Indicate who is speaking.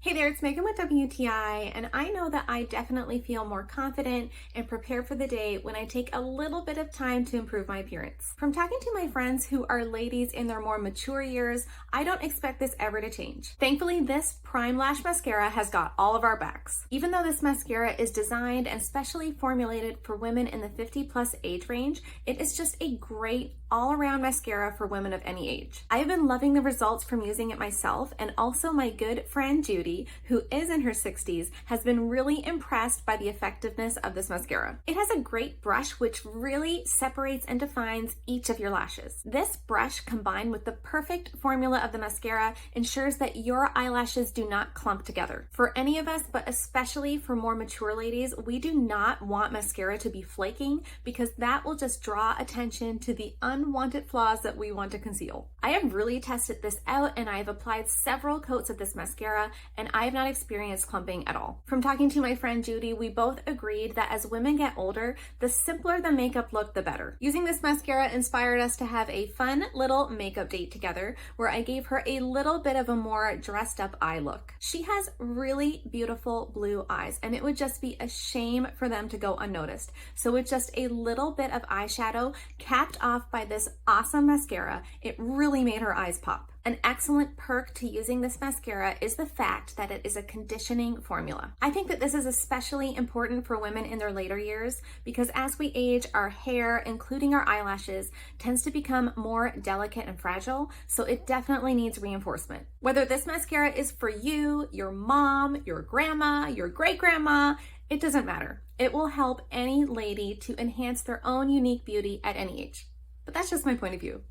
Speaker 1: Hey there, it's Megan with WTI, and I know that I definitely feel more confident and prepared for the day when I take a little bit of time to improve my appearance. From talking to my friends who are ladies in their more mature years, I don't expect this ever to change. Thankfully, this PrimeLash Mascara has got all of our backs. Even though this mascara is designed and specially formulated for women in the 50+ age range, it is just a great all-around mascara for women of any age. I have been loving the results from using it myself, and also my good friend Judy, who is in her 60s, has been really impressed by the effectiveness of this mascara. It has a great brush which really separates and defines each of your lashes. This brush, combined with the perfect formula of the mascara, ensures that your eyelashes do not clump together. For any of us, but especially for more mature ladies, we do not want mascara to be flaking because that will just draw attention to the unwanted flaws that we want to conceal. I have really tested this out, and I have applied several coats of this mascara, and I have not experienced clumping at all. From talking to my friend Judy, we both agreed that as women get older, the simpler the makeup look, the better. Using this mascara inspired us to have a fun little makeup date together where I gave her a little bit of a more dressed up eye look. She has really beautiful blue eyes, and it would just be a shame for them to go unnoticed. So with just a little bit of eyeshadow capped off by this awesome mascara, it really made her eyes pop. An excellent perk to using this mascara is the fact that it is a conditioning formula. I think that this is especially important for women in their later years because as we age, our hair, including our eyelashes, tends to become more delicate and fragile, so it definitely needs reinforcement. Whether this mascara is for you, your mom, your grandma, your great-grandma, it doesn't matter. It will help any lady to enhance their own unique beauty at any age. But that's just my point of view.